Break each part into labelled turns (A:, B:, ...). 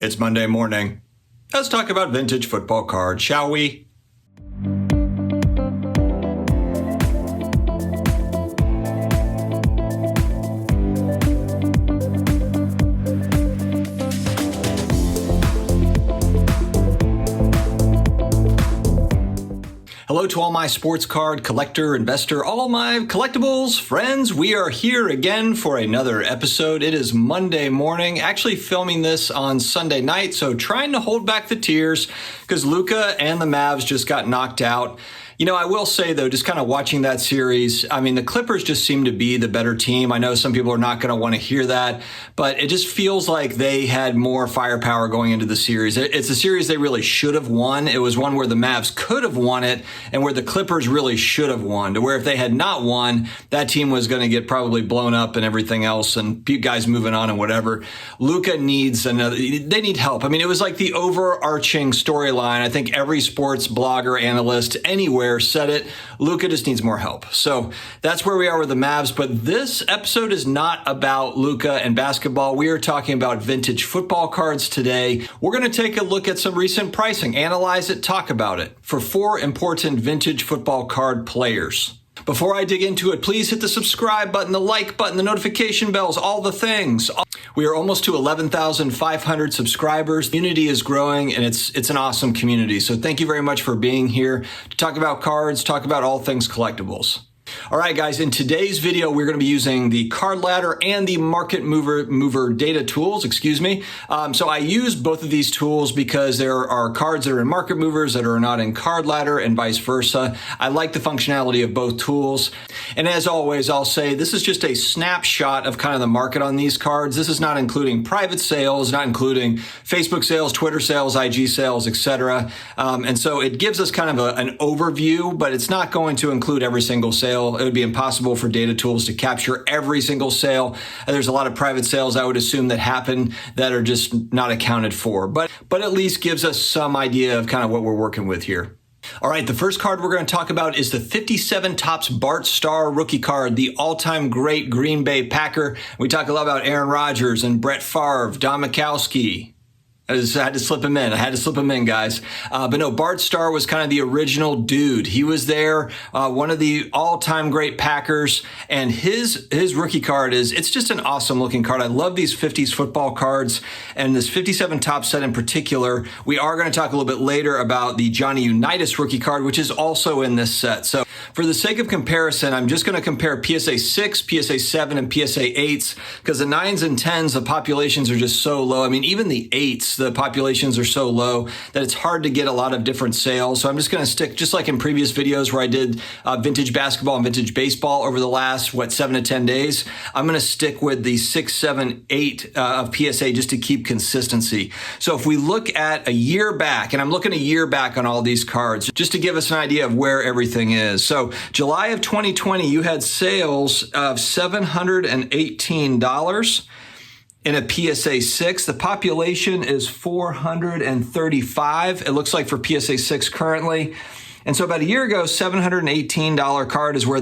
A: It's Monday morning. Let's talk about vintage football cards, shall we? Hello to all my sports card collector, investor, all my collectibles friends. We are here again for another episode. It is Monday morning, actually filming this on Sunday night, so trying to hold back the tears because Luka and the Mavs just got knocked out. You know, I will say, though, just kind of watching that series, I mean, the Clippers just seem to be the better team. I know some people are not going to want to hear that, but it just feels like they had more firepower going into the series. It's a series they really should have won. It was one where the Mavs could have won it and where the Clippers really should have won, to where if they had not won, that team was going to get probably blown up and everything else and guys moving on and whatever. Luka needs another, they need help. I mean, it was like the overarching storyline. I think every sports blogger, analyst, anywhere said it. Luka just needs more help. So that's where we are with the Mavs. But this episode is not about Luka and basketball. We are talking about vintage football cards today. We're going to take a look at some recent pricing, analyze it, talk about it for 4 important vintage football card players. Before I dig into it, please hit the subscribe button, the like button, the notification bells, all the things. We are almost to 11,500 subscribers. The community is growing, and it's an awesome community. So thank you very much for being here to talk about cards, talk about all things collectibles. All right, guys, in today's video, we're going to be using the card ladder and the market mover data tools, So I use both of these tools because there are cards that are in market movers that are not in card ladder and vice versa. I like the functionality of both tools. And as always, I'll say this is just a snapshot of kind of the market on these cards. This is not including private sales, not including Facebook sales, Twitter sales, IG sales, etc. And so it gives us kind of an overview, but it's not going to include every single sale. It would be impossible for data tools to capture every single sale. There's a lot of private sales, I would assume, that happen that are just not accounted for, but at least gives us some idea of kind of what we're working with here. All right, the first card we're going to talk about is the 57 Topps Bart Starr rookie card, the all-time great Green Bay Packer. We talk a lot about Aaron Rodgers and Brett Favre, Don Mikowski. I had to slip him in, guys. But no, Bart Starr was kind of the original dude. He was there, one of the all-time great Packers, and his rookie card it's just an awesome looking card. I love these 50s football cards, and this 57 Topps set in particular. We are going to talk a little bit later about the Johnny Unitas rookie card, which is also in this set. So for the sake of comparison, I'm just going to compare PSA 6, PSA 7, and PSA 8s, because the 9s and 10s, the populations are just so low. I mean, even the 8s, the populations are so low that it's hard to get a lot of different sales. So I'm just going to stick, just like in previous videos where I did vintage basketball and vintage baseball over the last, 7 to 10 days, I'm going to stick with the 6, 7, 8 of PSA just to keep consistency. So if we look at a year back, and I'm looking a year back on all these cards, just to give us an idea of where everything is. So July of 2020, you had sales of $718. In a PSA 6, the population is 435. It looks like for PSA 6 currently. And so about a year ago, $718 card is where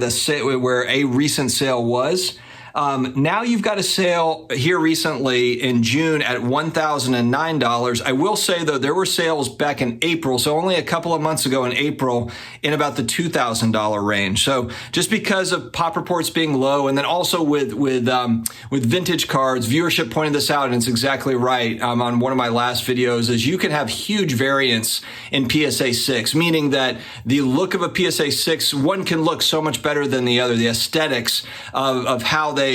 A: a recent sale was. Now you've got a sale here recently in June at $1,009. I will say, though, there were sales back in April, so only a couple of months ago in April, in about the $2,000 range. So just because of pop reports being low, and then also with vintage cards, viewership pointed this out, and it's exactly right on one of my last videos, is you can have huge variance in PSA 6, meaning that the look of a PSA 6, one can look so much better than the other. The aesthetics of how they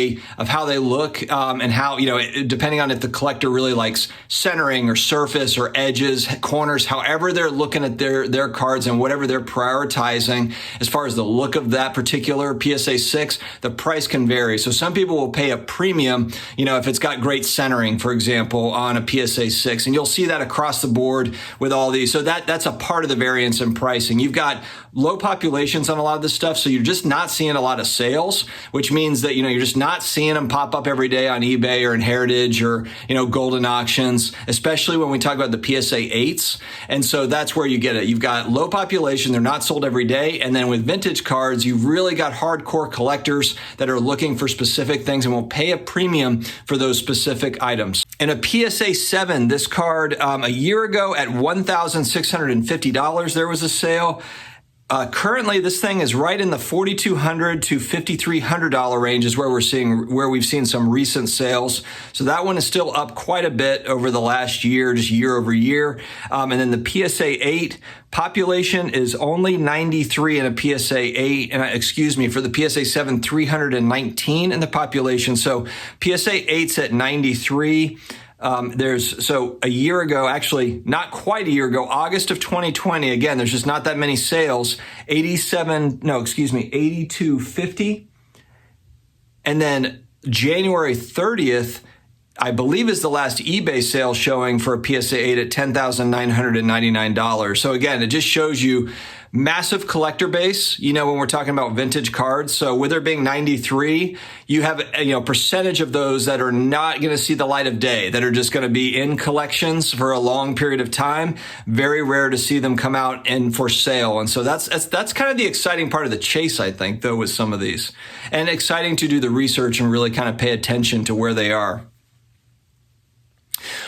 A: look and how, depending on if the collector really likes centering or surface or edges, corners, however they're looking at their cards and whatever they're prioritizing as far as the look of that particular PSA 6, the price can vary. So some people will pay a premium, if it's got great centering, for example, on a PSA 6, and you'll see that across the board with all these. So that's a part of the variance in pricing. You've got low populations on a lot of this stuff, so you're just not seeing a lot of sales, which means that, you're just just not seeing them pop up every day on eBay or in Heritage or, Golden Auctions, especially when we talk about the PSA 8s. And so that's where you get it. You've got low population. They're not sold every day. And then with vintage cards, you've really got hardcore collectors that are looking for specific things and will pay a premium for those specific items. And a PSA 7, this card, a year ago at $1,650, there was a sale. Currently, this thing is right in the $4,200 to $5,300 range is where we've seen some recent sales. So that one is still up quite a bit over the last year, just year over year. And then the PSA 8 population is only 93 in a PSA 8, and for the PSA 7, 319 in the population. So PSA 8's at 93. So a year ago, actually not quite a year ago, August of 2020, again, there's just not that many sales, 8250. And then January 30th, I believe is the last eBay sale showing for a PSA 8 at $10,999. So again, it just shows you massive collector base, when we're talking about vintage cards. So with there being 93, you have, a percentage of those that are not going to see the light of day, that are just going to be in collections for a long period of time. Very rare to see them come out and for sale. And so that's kind of the exciting part of the chase, I think, though, with some of these, and exciting to do the research and really kind of pay attention to where they are.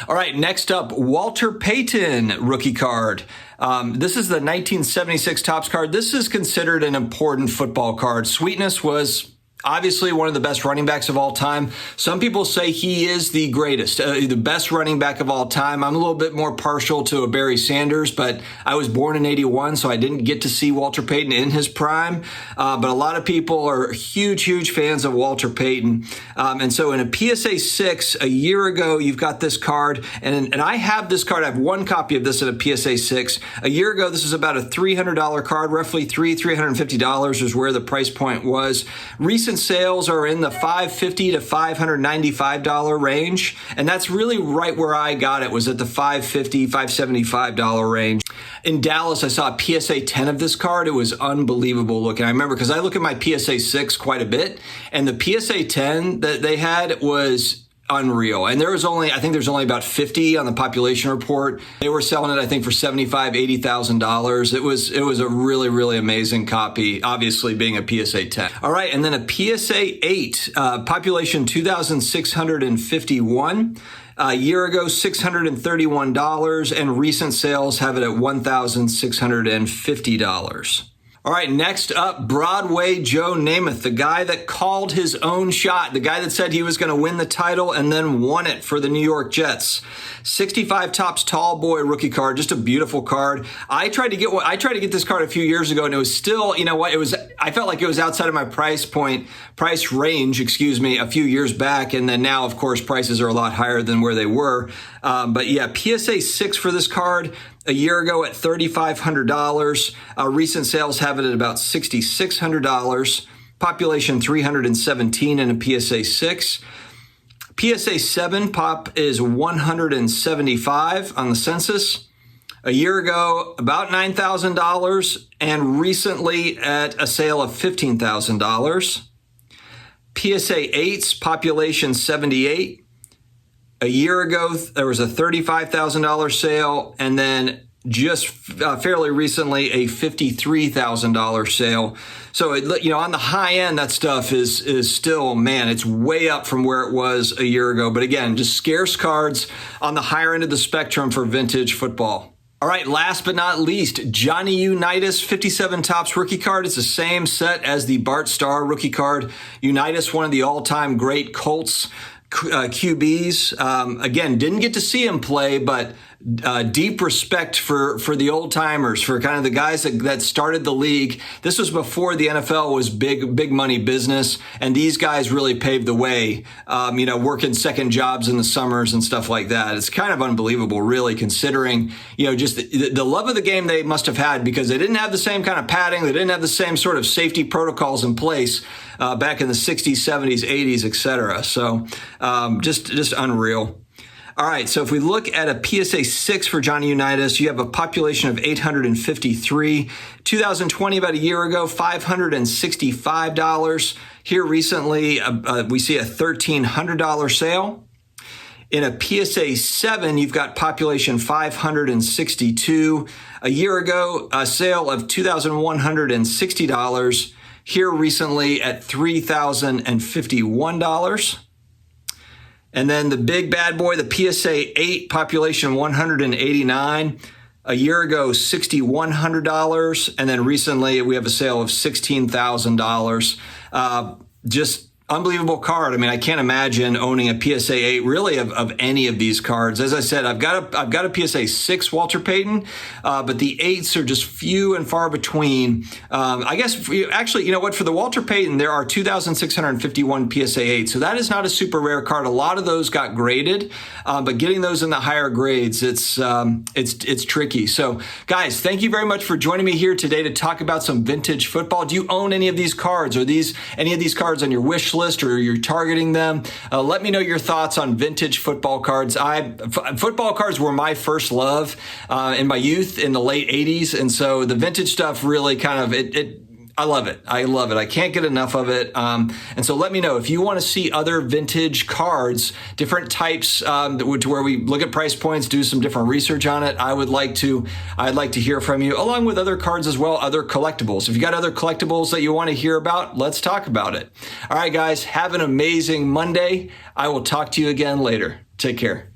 A: All right, next up, Walter Payton rookie card. This is the 1976 Topps card. This is considered an important football card. Sweetness was obviously one of the best running backs of all time. Some people say he is the greatest, the best running back of all time. I'm a little bit more partial to a Barry Sanders, but I was born in 81, so I didn't get to see Walter Payton in his prime. But a lot of people are huge fans of Walter Payton. And so in a PSA 6, a year ago, you've got this card, and I have this card. I have one copy of this in a PSA 6. A year ago, this is about a $300 card, roughly $350 is where the price point was. Recent sales are in the $550 to $595 range, and that's really right where I got it, was at the $550, $575 range. In Dallas, I saw a PSA 10 of this card. It was unbelievable looking. I remember because I look at my PSA 6 quite a bit, and the PSA 10 that they had was unreal. And there's only about 50 on the population report. They were selling it, I think, for $75,000, $80,000. It was a really amazing copy, obviously being a PSA 10. All right. And then a PSA 8, population 2,651. A year ago, $631, and recent sales have it at $1,650. All right, next up, Broadway Joe Namath, the guy that called his own shot, the guy that said he was going to win the title and then won it for the New York Jets. 65 Topps Tall Boy rookie card, just a beautiful card. I tried to get this card a few years ago, and it was still, I felt like it was outside of my price range, a few years back, and then now, of course, prices are a lot higher than where they were. But yeah, PSA 6 for this card. A year ago at $3,500. Recent sales have it at about $6,600. Population 317 in a PSA 6. PSA 7 pop is 175 on the census. A year ago, about $9,000, and recently at a sale of $15,000. PSA 8's population 78. A year ago, there was a $35,000 sale, and then just fairly recently, a $53,000 sale. So, on the high end, that stuff is still, man, it's way up from where it was a year ago. But again, just scarce cards on the higher end of the spectrum for vintage football. All right, last but not least, Johnny Unitas 57 Topps rookie card. It's the same set as the Bart Starr rookie card. Unitas, one of the all-time great Colts QBs. Again, didn't get to see him play, but deep respect for the old timers, for kind of the guys that started the league. This was before the NFL was big money business, and these guys really paved the way, working second jobs in the summers and stuff like that. It's kind of unbelievable, really, considering, just the love of the game they must have had, because they didn't have the same kind of padding. They didn't have the same sort of safety protocols in place back in the 60s, 70s, 80s, etc. So just unreal. All right, so if we look at a PSA 6 for Johnny Unitas, you have a population of 853. 2020, about a year ago, $565. Here recently, we see a $1,300 sale. In a PSA 7, you've got population 562. A year ago, a sale of $2,160. Here recently at $3,051. And then the big bad boy, the PSA 8, population 189. A year ago, $6,100. And then recently, we have a sale of $16,000. Just unbelievable card. I mean, I can't imagine owning a PSA 8 really of any of these cards. As I said, I've got a PSA 6 Walter Payton, but the 8s are just few and far between. I guess actually, you know what? For the Walter Payton, there are 2,651 PSA 8, so that is not a super rare card. A lot of those got graded, but getting those in the higher grades, it's tricky. So, guys, thank you very much for joining me here today to talk about some vintage football. Do you own any of these cards? Are any of these cards on your wish list, or you're targeting them? Let me know your thoughts on vintage football cards. Football cards were my first love in my youth in the late 80s, and so the vintage stuff really kind of I love it. I love it. I can't get enough of it. And so let me know if you want to see other vintage cards, different types, to where we look at price points, do some different research on it. I'd like to hear from you, along with other cards as well, other collectibles. If you got other collectibles that you want to hear about, let's talk about it. All right, guys, have an amazing Monday. I will talk to you again later. Take care.